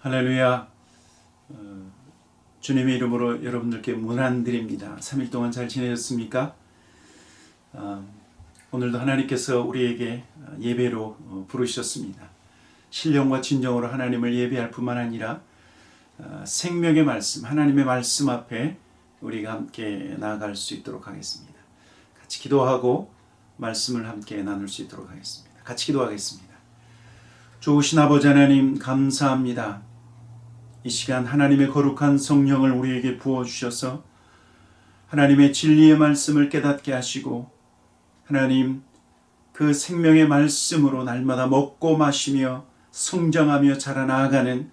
할렐루야. 주님의 이름으로 여러분들께 문안드립니다. 3일 동안 잘 지내셨습니까? 오늘도 하나님께서 우리에게 예배로 부르셨습니다. 신령과 진정으로 하나님을 예배할 뿐만 아니라 생명의 말씀, 하나님의 말씀 앞에 우리가 함께 나아갈 수 있도록 하겠습니다. 같이 기도하고 말씀을 함께 나눌 수 있도록 하겠습니다. 같이 기도하겠습니다. 좋으신 아버지 하나님 감사합니다. 이 시간 하나님의 거룩한 성령을 우리에게 부어주셔서 하나님의 진리의 말씀을 깨닫게 하시고 하나님 그 생명의 말씀으로 날마다 먹고 마시며 성장하며 자라나가는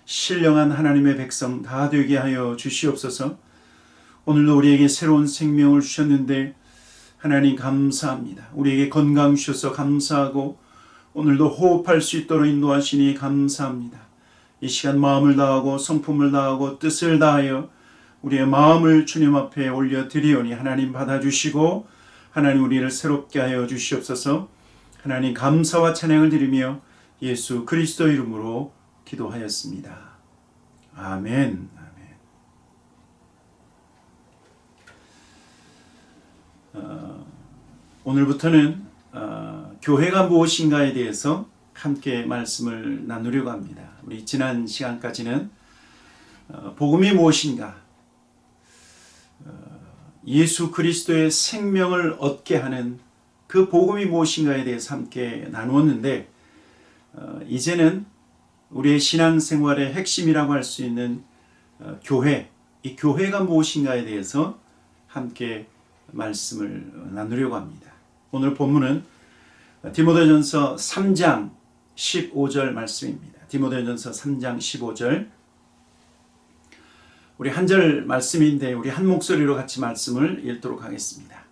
신령한 하나님의 백성 다 되게 하여 주시옵소서. 오늘도 우리에게 새로운 생명을 주셨는데 하나님 감사합니다. 우리에게 건강 주셔서 감사하고 오늘도 호흡할 수 있도록 인도하시니 감사합니다. 이 시간 마음을 다하고 성품을 다하고 뜻을 다하여 우리의 마음을 주님 앞에 올려드리오니 하나님 받아주시고 하나님 우리를 새롭게 하여 주시옵소서. 하나님 감사와 찬양을 드리며 예수 그리스도 이름으로 기도하였습니다. 아멘. 오늘부터는 교회가 무엇인가에 대해서 함께 말씀을 나누려고 합니다. 우리 지난 시간까지는 복음이 무엇인가, 예수 그리스도의 생명을 얻게 하는 그 복음이 무엇인가에 대해서 함께 나누었는데 이제는 우리의 신앙생활의 핵심이라고 할 수 있는 교회, 이 교회가 무엇인가에 대해서 함께 말씀을 나누려고 합니다. 오늘 본문은 디모데전서 3장 15절 말씀입니다. 디모데전서 3장 15절. 우리 한 절 말씀인데 우리 한 목소리로 같이 말씀을 읽도록 하겠습니다.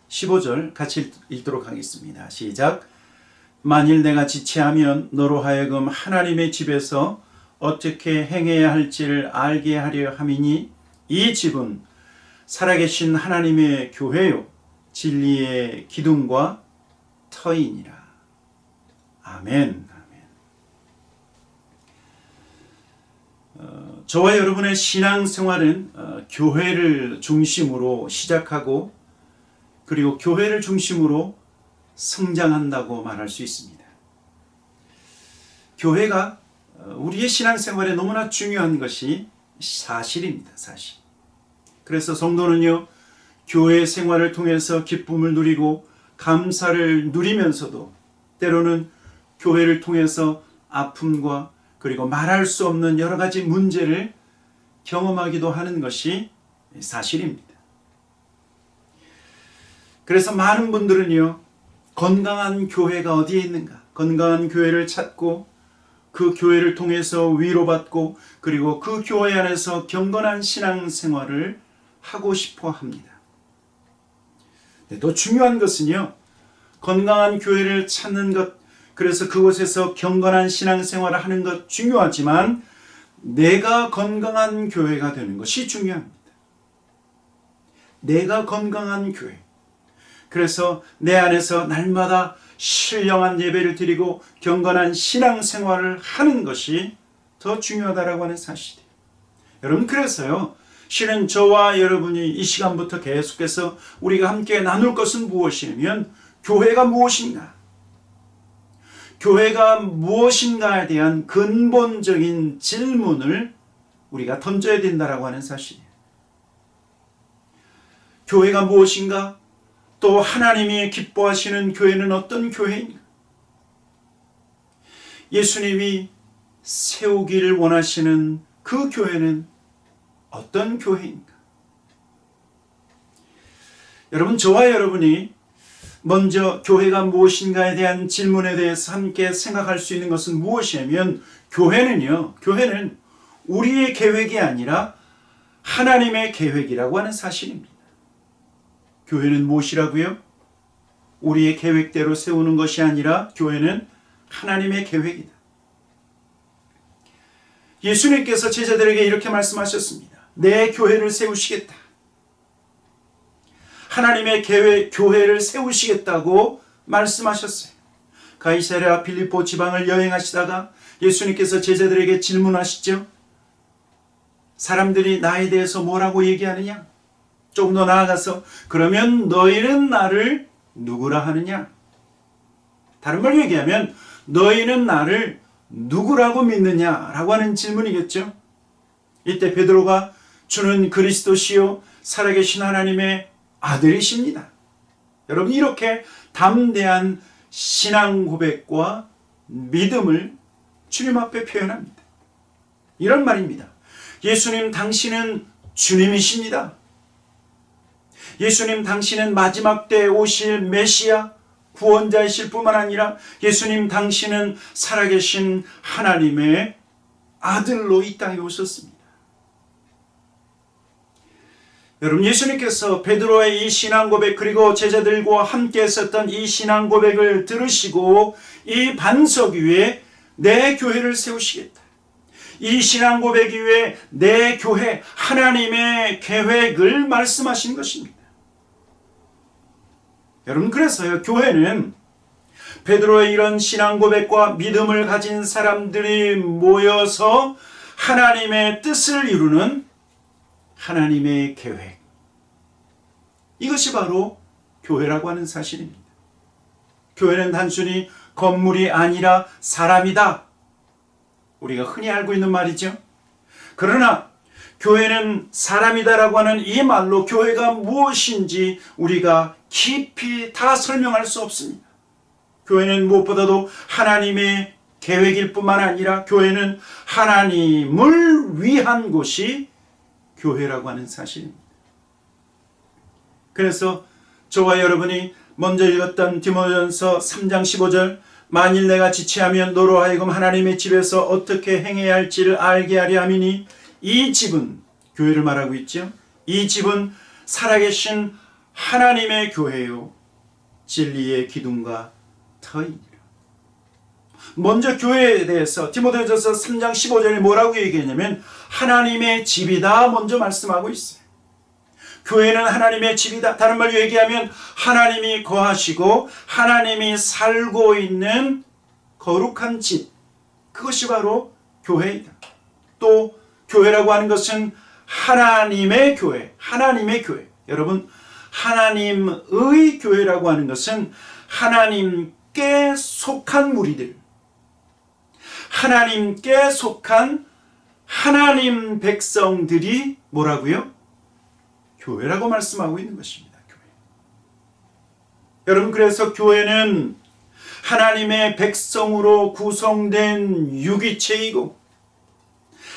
15절 같이 읽도록 하겠습니다. 시작. 만일 내가 지체하면 너로 하여금 하나님의 집에서 어떻게 행해야 할지를 알게 하려 함이니 이 집은 살아계신 하나님의 교회요 진리의 기둥과 터이니라. 아멘. 저와 여러분의 신앙생활은 교회를 중심으로 시작하고 그리고 교회를 중심으로 성장한다고 말할 수 있습니다. 교회가 우리의 신앙생활에 너무나 중요한 것이 사실입니다. 사실. 그래서 성도는요, 교회 생활을 통해서 기쁨을 누리고 감사를 누리면서도 때로는 교회를 통해서 아픔과 그리고 말할 수 없는 여러 가지 문제를 경험하기도 하는 것이 사실입니다. 그래서 많은 분들은요, 건강한 교회가 어디에 있는가? 건강한 교회를 찾고 그 교회를 통해서 위로받고 그리고 그 교회 안에서 경건한 신앙생활을 하고 싶어 합니다. 또 중요한 것은요, 건강한 교회를 찾는 것, 그래서 그곳에서 경건한 신앙생활을 하는 것 중요하지만 내가 건강한 교회가 되는 것이 중요합니다. 내가 건강한 교회. 그래서 내 안에서 날마다 신령한 예배를 드리고 경건한 신앙생활을 하는 것이 더 중요하다고 하는 사실이에요. 여러분, 그래서요, 실은 저와 여러분이 이 시간부터 계속해서 우리가 함께 나눌 것은 무엇이냐면 교회가 무엇인가? 교회가 무엇인가에 대한 근본적인 질문을 우리가 던져야 된다라고 하는 사실이에요. 교회가 무엇인가? 또 하나님이 기뻐하시는 교회는 어떤 교회인가? 예수님이 세우기를 원하시는 그 교회는 어떤 교회인가? 여러분, 저와 여러분이 먼저 교회가 무엇인가에 대한 질문에 대해서 함께 생각할 수 있는 것은 무엇이냐면 교회는 우리의 계획이 아니라 하나님의 계획이라고 하는 사실입니다. 교회는 무엇이라고요? 우리의 계획대로 세우는 것이 아니라 교회는 하나님의 계획이다. 예수님께서 제자들에게 이렇게 말씀하셨습니다. 내 교회를 세우시겠다. 하나님의 교회를 세우시겠다고 말씀하셨어요. 가이사랴 빌립보 지방을 여행하시다가 예수님께서 제자들에게 질문하시죠. 사람들이 나에 대해서 뭐라고 얘기하느냐? 조금 더 나아가서 그러면 너희는 나를 누구라 하느냐? 다른 말로 얘기하면 너희는 나를 누구라고 믿느냐라고 하는 질문이겠죠. 이때 베드로가 주는 그리스도시요 살아계신 하나님의 아들이십니다. 여러분, 이렇게 담대한 신앙 고백과 믿음을 주님 앞에 표현합니다. 이런 말입니다. 예수님, 당신은 주님이십니다. 예수님, 당신은 마지막 때에 오실 메시아 구원자이실 뿐만 아니라 예수님, 당신은 살아계신 하나님의 아들로 이 땅에 오셨습니다. 여러분, 예수님께서 베드로의 이 신앙 고백, 그리고 제자들과 함께 했었던 이 신앙 고백을 들으시고 이 반석 위에 내 교회를 세우시겠다. 이 신앙 고백 위에 내 교회, 하나님의 계획을 말씀하신 것입니다. 여러분, 그래서요, 교회는 베드로의 이런 신앙 고백과 믿음을 가진 사람들이 모여서 하나님의 뜻을 이루는 하나님의 계획, 이것이 바로 교회라고 하는 사실입니다. 교회는 단순히 건물이 아니라 사람이다, 우리가 흔히 알고 있는 말이죠. 그러나 교회는 사람이다라고 하는 이 말로 교회가 무엇인지 우리가 깊이 다 설명할 수 없습니다. 교회는 무엇보다도 하나님의 계획일 뿐만 아니라 교회는 하나님을 위한 곳이 교회라고 하는 사실입니다. 그래서 저와 여러분이 먼저 읽었던 디모데전서 3장 15절, 만일 내가 지체하면 너로 하여금 하나님의 집에서 어떻게 행해야 할지를 알게 하려 함이니, 이 집은, 교회를 말하고 있죠. 이 집은 살아계신 하나님의 교회요 진리의 기둥과 터이니라. 먼저 교회에 대해서 디모데전서 3장 15절에 뭐라고 얘기했냐면 하나님의 집이다 먼저 말씀하고 있어요. 교회는 하나님의 집이다. 다른 말로 얘기하면 하나님이 거하시고 하나님이 살고 있는 거룩한 집, 그것이 바로 교회이다. 또 교회라고 하는 것은 하나님의 교회, 하나님의 교회. 여러분, 하나님의 교회라고 하는 것은 하나님께 속한 무리들, 하나님께 속한 하나님 백성들이 뭐라고요? 교회라고 말씀하고 있는 것입니다. 교회. 여러분, 그래서 교회는 하나님의 백성으로 구성된 유기체이고,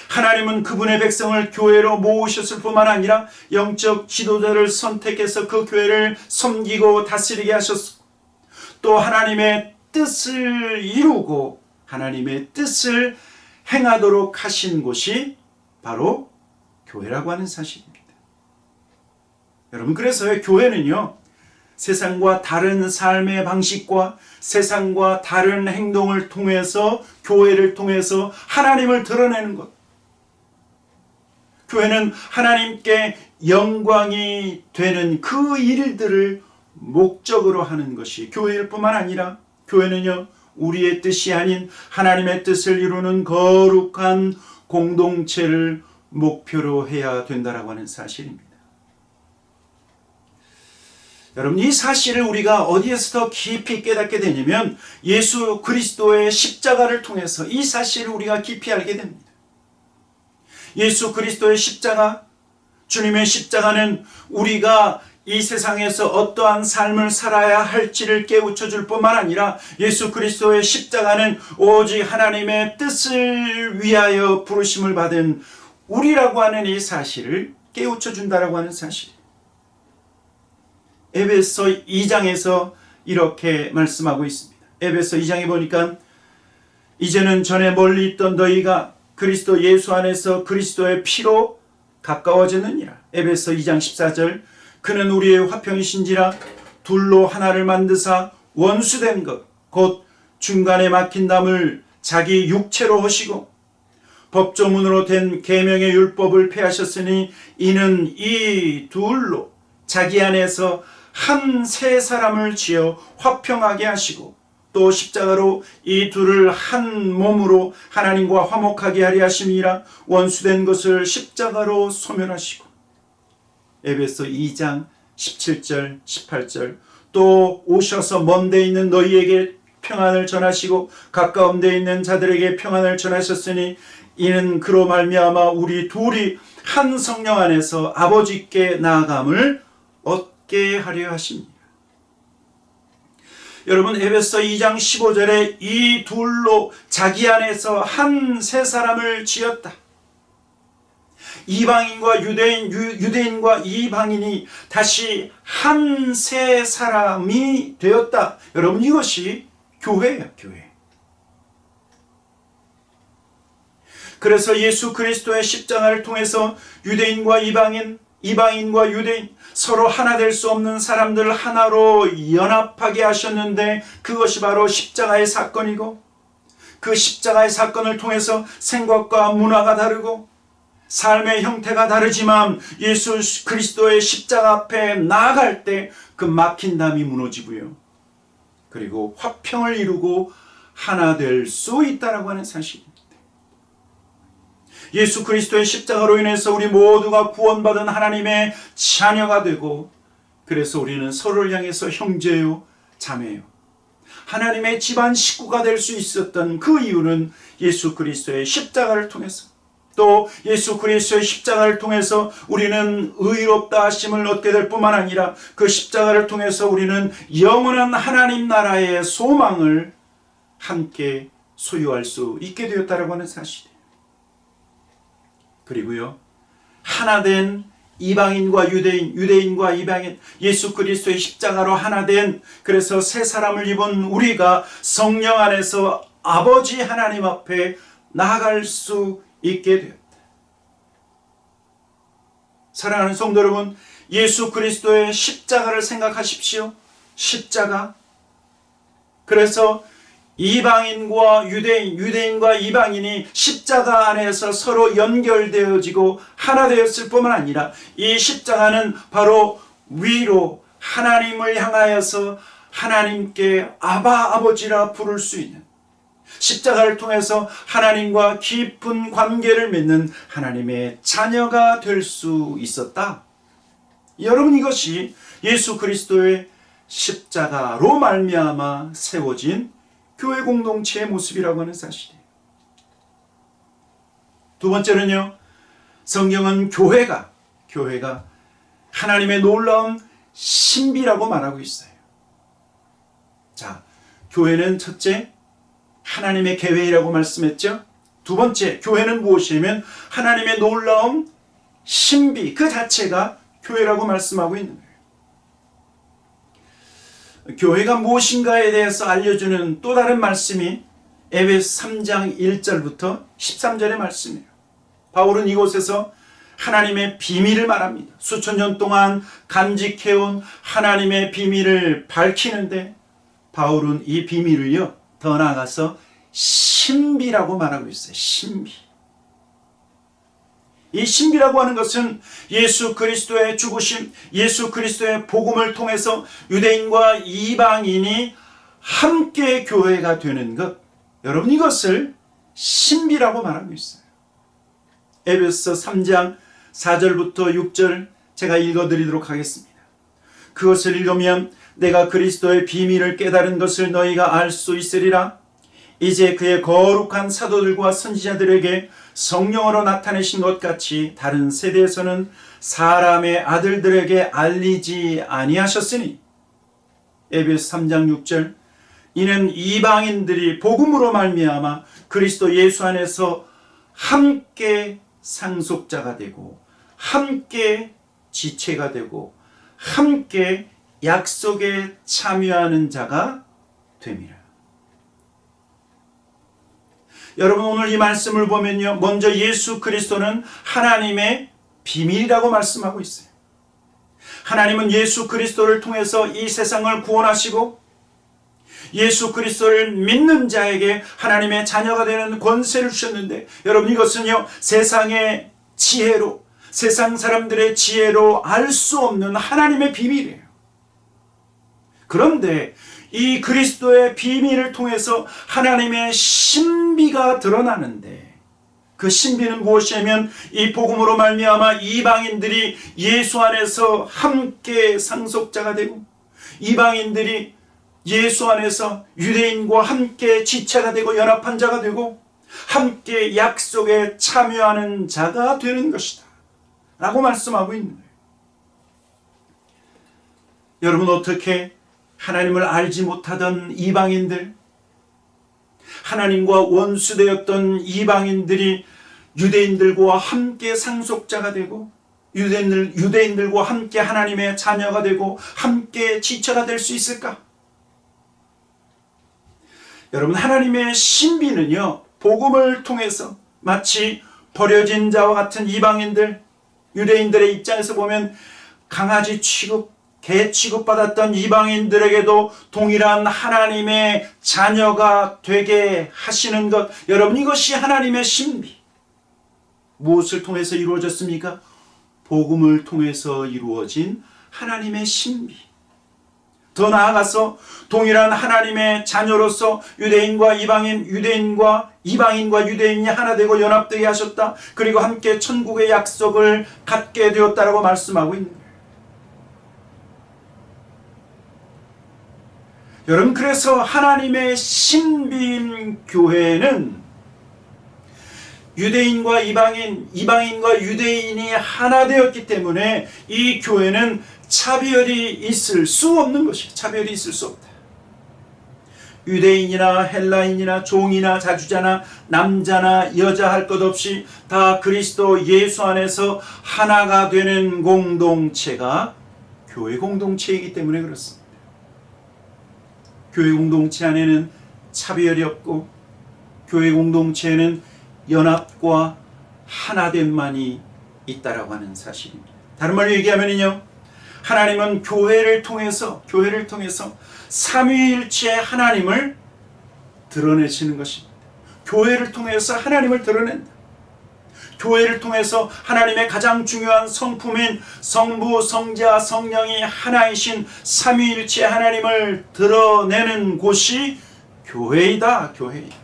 하나님은 그분의 백성을 교회로 모으셨을 뿐만 아니라 영적 지도자를 선택해서 그 교회를 섬기고 다스리게 하셨고, 또 하나님의 뜻을 이루고 하나님의 뜻을 행하도록 하신 곳이 바로 교회라고 하는 사실입니다. 여러분, 그래서 교회는요, 세상과 다른 삶의 방식과 세상과 다른 행동을 통해서, 교회를 통해서 하나님을 드러내는 것, 교회는 하나님께 영광이 되는 그 일들을 목적으로 하는 것이 교회일 뿐만 아니라, 교회는요, 우리의 뜻이 아닌 하나님의 뜻을 이루는 거룩한 공동체를 목표로 해야 된다라고 하는 사실입니다. 여러분, 이 사실을 우리가 어디에서 더 깊이 깨닫게 되냐면 예수 그리스도의 십자가를 통해서 이 사실을 우리가 깊이 알게 됩니다. 예수 그리스도의 십자가, 주님의 십자가는 우리가 이 세상에서 어떠한 삶을 살아야 할지를 깨우쳐 줄 뿐만 아니라 예수 그리스도의 십자가는 오직 하나님의 뜻을 위하여 부르심을 받은 우리라고 하는 이 사실을 깨우쳐 준다라고 하는 사실. 에베소 2장에서 이렇게 말씀하고 있습니다. 에베소 2장에 보니까 이제는 전에 멀리 있던 너희가 그리스도 예수 안에서 그리스도의 피로 가까워졌느니라. 에베소 2장 14절, 그는 우리의 화평이신지라 둘로 하나를 만드사 원수된 것 곧 중간에 막힌 담을 자기 육체로 하시고 법조문으로 된 계명의 율법을 폐하셨으니 이는 이 둘로 자기 안에서 한 세 사람을 지어 화평하게 하시고 또 십자가로 이 둘을 한 몸으로 하나님과 화목하게 하려 하심이라 원수된 것을 십자가로 소멸하시고. 에베소 2장 17절 18절 또 오셔서 먼 데 있는 너희에게 평안을 전하시고 가까운 데 있는 자들에게 평안을 전하셨으니 이는 그로 말미암아 우리 둘이 한 성령 안에서 아버지께 나아감을 얻게 하려 하십니다. 여러분, 에베소 2장 15절에 이 둘로 자기 안에서 한 세 사람을 지었다. 이방인과 유대인과 이방인이 다시 한 세 사람이 되었다. 여러분, 이것이 교회예요, 교회. 그래서 예수 그리스도의 십자가를 통해서 유대인과 이방인, 이방인과 유대인 서로 하나 될 수 없는 사람들을 하나로 연합하게 하셨는데 그것이 바로 십자가의 사건이고, 그 십자가의 사건을 통해서 생각과 문화가 다르고 삶의 형태가 다르지만 예수 그리스도의 십자가 앞에 나아갈 때 그 막힌 담이 무너지고요, 그리고 화평을 이루고 하나 될 수 있다라고 하는 사실입니다. 예수 그리스도의 십자가로 인해서 우리 모두가 구원받은 하나님의 자녀가 되고, 그래서 우리는 서로를 향해서 형제요 자매요 하나님의 집안 식구가 될 수 있었던 그 이유는 예수 그리스도의 십자가를 통해서, 또 예수 그리스도의 십자가를 통해서 우리는 의롭다 하심을 얻게 될 뿐만 아니라 그 십자가를 통해서 우리는 영원한 하나님 나라의 소망을 함께 소유할 수 있게 되었다라고 하는 사실이에요. 그리고요, 하나된 이방인과 유대인, 유대인과 이방인, 예수 그리스도의 십자가로 하나된, 그래서 새 사람을 입은 우리가 성령 안에서 아버지 하나님 앞에 나아갈 수 있게 되었다. 사랑하는 성도 여러분, 예수 그리스도의 십자가를 생각하십시오. 십자가. 그래서 이방인과 유대인, 유대인과 이방인이 십자가 안에서 서로 연결되어지고 하나 되었을 뿐만 아니라 이 십자가는 바로 위로 하나님을 향하여서 하나님께 아바 아버지라 부를 수 있는, 십자가를 통해서 하나님과 깊은 관계를 맺는 하나님의 자녀가 될 수 있었다. 여러분, 이것이 예수 그리스도의 십자가로 말미암아 세워진 교회 공동체의 모습이라고 하는 사실이에요. 두 번째는요, 성경은 교회가 하나님의 놀라운 신비라고 말하고 있어요. 자, 교회는 첫째, 하나님의 계획이라고 말씀했죠. 두 번째, 교회는 무엇이냐면 하나님의 놀라운 신비, 그 자체가 교회라고 말씀하고 있는 거예요. 교회가 무엇인가에 대해서 알려주는 또 다른 말씀이 에베소 3장 1절부터 13절의 말씀이에요. 바울은 이곳에서 하나님의 비밀을 말합니다. 수천 년 동안 간직해온 하나님의 비밀을 밝히는데 바울은 이 비밀을요, 더 나아가서 신비라고 말하고 있어요. 신비. 이 신비라고 하는 것은 예수 그리스도의 죽으심, 예수 그리스도의 복음을 통해서 유대인과 이방인이 함께 교회가 되는 것, 여러분, 이것을 신비라고 말하고 있어요. 에베소 3장 4절부터 6절 제가 읽어드리도록 하겠습니다. 그것을 읽으면 내가 그리스도의 비밀을 깨달은 것을 너희가 알 수 있으리라. 이제 그의 거룩한 사도들과 선지자들에게 성령으로 나타내신 것 같이 다른 세대에서는 사람의 아들들에게 알리지 아니하셨으니. 에베소 3장 6절 이는 이방인들이 복음으로 말미암아 그리스도 예수 안에서 함께 상속자가 되고 함께 지체가 되고 함께 약속에 참여하는 자가 됨이라. 여러분, 오늘 이 말씀을 보면요, 먼저 예수 그리스도는 하나님의 비밀이라고 말씀하고 있어요. 하나님은 예수 그리스도를 통해서 이 세상을 구원하시고 예수 그리스도를 믿는 자에게 하나님의 자녀가 되는 권세를 주셨는데, 여러분, 이것은요, 세상의 지혜로, 세상 사람들의 지혜로 알 수 없는 하나님의 비밀이에요. 그런데 이 그리스도의 비밀을 통해서 하나님의 신비가 드러나는데, 그 신비는 무엇이냐면 이 복음으로 말미암아 이방인들이 예수 안에서 함께 상속자가 되고, 이방인들이 예수 안에서 유대인과 함께 지체가 되고 연합한 자가 되고 함께 약속에 참여하는 자가 되는 것이다 라고 말씀하고 있는 거예요. 여러분, 어떻게 하나님을 알지 못하던 이방인들, 하나님과 원수되었던 이방인들이 유대인들과 함께 상속자가 되고 유대인들과 함께 하나님의 자녀가 되고 함께 지체가 될 수 있을까? 여러분, 하나님의 신비는요, 복음을 통해서 마치 버려진 자와 같은 이방인들, 유대인들의 입장에서 보면 강아지 취급, 개 취급받았던 이방인들에게도 동일한 하나님의 자녀가 되게 하시는 것, 여러분, 이것이 하나님의 신비. 무엇을 통해서 이루어졌습니까? 복음을 통해서 이루어진 하나님의 신비. 더 나아가서 동일한 하나님의 자녀로서 유대인과 이방인, 유대인과 이방인과 유대인이 하나 되고 연합되게 하셨다. 그리고 함께 천국의 약속을 갖게 되었다라고 말씀하고 있는 거예요. 여러분, 그래서 하나님의 신비인 교회는 유대인과 이방인, 이방인과 유대인이 하나 되었기 때문에 이 교회는 차별이 있을 수 없는 것이에요. 차별이 있을 수 없다. 유대인이나 헬라인이나 종이나 자주자나 남자나 여자 할 것 없이 다 그리스도 예수 안에서 하나가 되는 공동체가 교회 공동체이기 때문에 그렇습니다. 교회 공동체 안에는 차별이 없고 교회 공동체에는 연합과 하나됨만이 있다라고 하는 사실입니다. 다른 말로 얘기하면요, 하나님은 교회를 통해서 삼위일체의 하나님을 드러내시는 것입니다. 교회를 통해서 하나님을 드러낸다. 교회를 통해서 하나님의 가장 중요한 성품인 성부, 성자, 성령이 하나이신 삼위일체의 하나님을 드러내는 곳이 교회이다. 교회이다.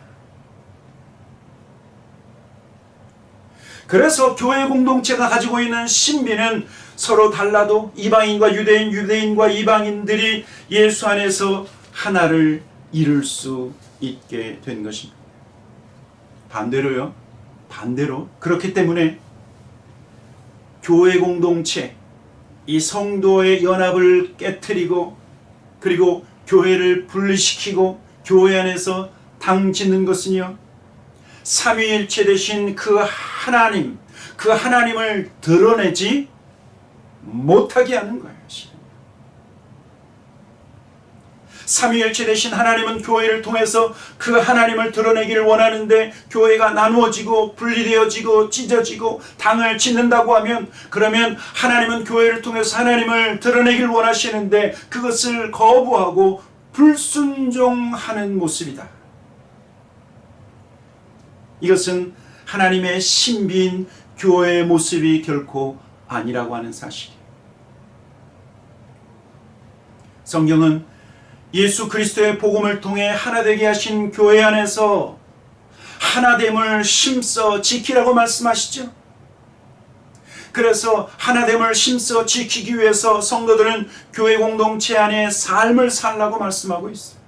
그래서 교회 공동체가 가지고 있는 신비는 서로 달라도 이방인과 유대인, 유대인과 이방인들이 예수 안에서 하나를 이룰 수 있게 된 것입니다. 반대로 그렇기 때문에 교회 공동체, 이 성도의 연합을 깨트리고 그리고 교회를 분리시키고 교회 안에서 당짓는 것은요, 삼위일체 되신 그 하나님을 드러내지 못하게 하는 거예요. 삼위일체 되신 하나님은 교회를 통해서 그 하나님을 드러내기를 원하는데, 교회가 나누어지고 분리되어지고 찢어지고 당을 짓는다고 하면, 그러면 하나님은 교회를 통해서 하나님을 드러내기를 원하시는데 그것을 거부하고 불순종하는 모습이다. 이것은 하나님의 신비인 교회의 모습이 결코 아니라고 하는 사실이에요. 성경은 예수 그리스도의 복음을 통해 하나되게 하신 교회 안에서 하나됨을 심써 지키라고 말씀하시죠. 그래서 하나됨을 심써 지키기 위해서 성도들은 교회 공동체 안에 삶을 살라고 말씀하고 있어요.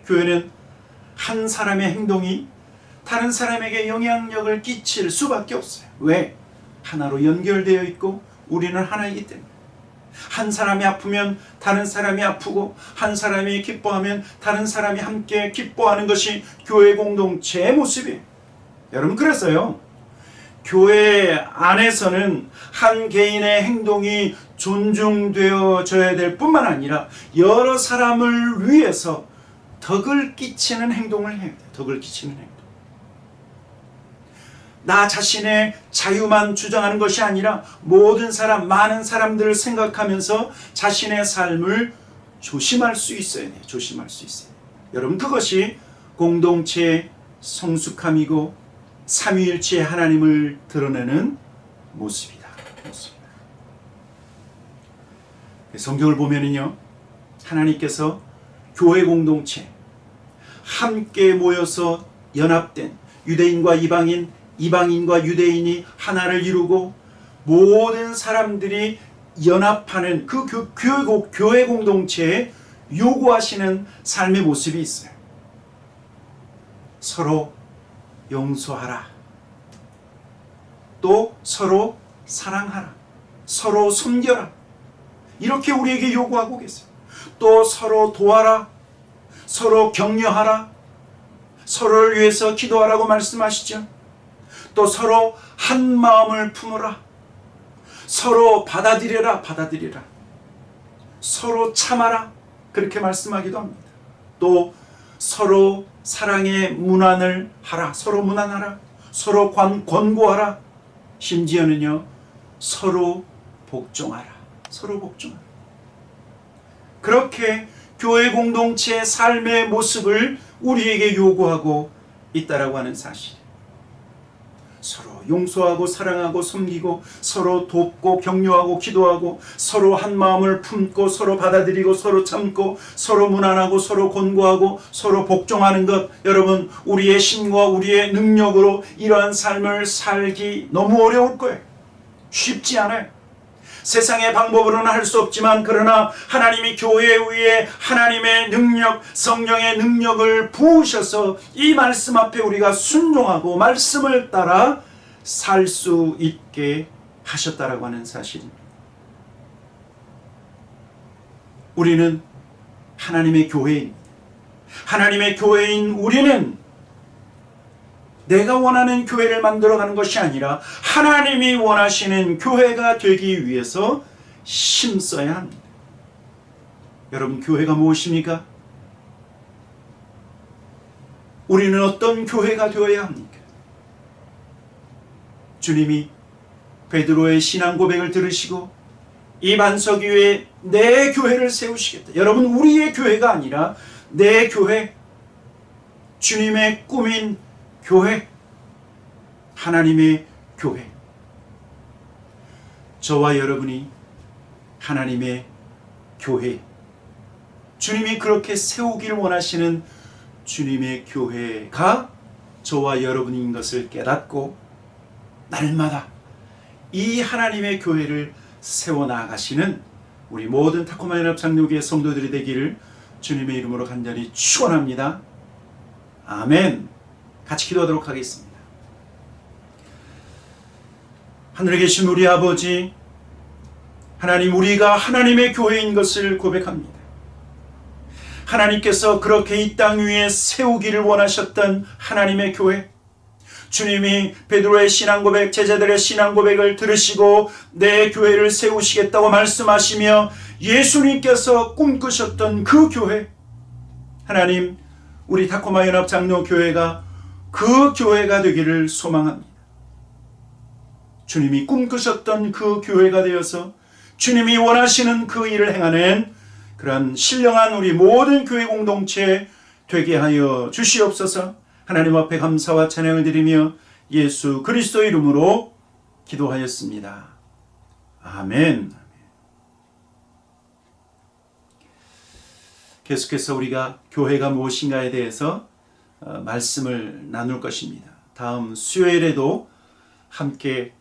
교회는 한 사람의 행동이 다른 사람에게 영향력을 끼칠 수밖에 없어요. 왜? 하나로 연결되어 있고 우리는 하나이기 때문에. 한 사람이 아프면 다른 사람이 아프고, 한 사람이 기뻐하면 다른 사람이 함께 기뻐하는 것이 교회 공동체의 모습이에요. 여러분, 그래서요, 교회 안에서는 한 개인의 행동이 존중되어져야 될 뿐만 아니라 여러 사람을 위해서 덕을 끼치는 행동을 해야 돼요. 덕을 끼치는 행동. 나 자신의 자유만 주장하는 것이 아니라 모든 사람, 많은 사람들을 생각하면서 자신의 삶을 조심할 수 있어야 돼요. 조심할 수 있어요. 여러분, 그것이 공동체의 성숙함이고 삼위일체의 하나님을 드러내는 모습이다. 성경을 보면은요, 하나님께서 교회 공동체, 함께 모여서 연합된 유대인과 이방인, 이방인과 유대인이 하나를 이루고 모든 사람들이 연합하는 그 교회 공동체에 요구하시는 삶의 모습이 있어요. 서로 용서하라. 또 서로 사랑하라. 서로 섬겨라. 이렇게 우리에게 요구하고 계세요. 또 서로 도와라. 서로 격려하라. 서로를 위해서 기도하라고 말씀하시죠. 또 서로 한 마음을 품으라. 서로 받아들여라. 서로 참아라. 그렇게 말씀하기도 합니다. 또 서로 사랑의 문안을 하라. 서로 문안하라. 서로 권고하라. 심지어는요, 서로 복종하라. 그렇게 교회 공동체의 삶의 모습을 우리에게 요구하고 있다라고 하는 사실. 서로 용서하고 사랑하고 섬기고 서로 돕고 격려하고 기도하고 서로 한 마음을 품고 서로 받아들이고 서로 참고 서로 문안하고 서로 권고하고 서로 복종하는 것, 여러분, 우리의 힘과 우리의 능력으로 이러한 삶을 살기 너무 어려울 거예요. 쉽지 않아요. 세상의 방법으로는 할 수 없지만, 그러나 하나님이 교회 위에 하나님의 능력, 성령의 능력을 부으셔서 이 말씀 앞에 우리가 순종하고 말씀을 따라 살 수 있게 하셨다라고 하는 사실입니다. 우리는 하나님의 교회입니다. 하나님의 교회인 우리는 내가 원하는 교회를 만들어가는 것이 아니라 하나님이 원하시는 교회가 되기 위해서 힘써야 합니다. 여러분, 교회가 무엇입니까? 우리는 어떤 교회가 되어야 합니까? 주님이 베드로의 신앙 고백을 들으시고 이 반석 위에 내 교회를 세우시겠다. 여러분, 우리의 교회가 아니라 내 교회, 주님의 꿈인 교회, 하나님의 교회. 저와 여러분이 하나님의 교회, 주님이 그렇게 세우길 원하시는 주님의 교회가 저와 여러분인 것을 깨닫고 날마다 이 하나님의 교회를 세워나가시는 우리 모든 타코마 연합 장로교회 성도들이 되기를 주님의 이름으로 간절히 축원합니다. 아멘. 같이 기도하도록 하겠습니다. 하늘에 계신 우리 아버지 하나님, 우리가 하나님의 교회인 것을 고백합니다. 하나님께서 그렇게 이 땅 위에 세우기를 원하셨던 하나님의 교회, 주님이 베드로의 신앙 고백, 제자들의 신앙 고백을 들으시고 내 교회를 세우시겠다고 말씀하시며 예수님께서 꿈꾸셨던 그 교회, 하나님, 우리 타코마 연합 장로 교회가 그 교회가 되기를 소망합니다. 주님이 꿈꾸셨던 그 교회가 되어서 주님이 원하시는 그 일을 행하는 그런 신령한 우리 모든 교회 공동체 되게 하여 주시옵소서. 하나님 앞에 감사와 찬양을 드리며 예수 그리스도 이름으로 기도하였습니다. 아멘. 계속해서 우리가 교회가 무엇인가에 대해서 말씀을 나눌 것입니다. 다음 수요일에도 함께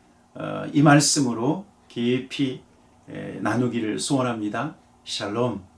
이 말씀으로 깊이 나누기를 소원합니다. 샬롬.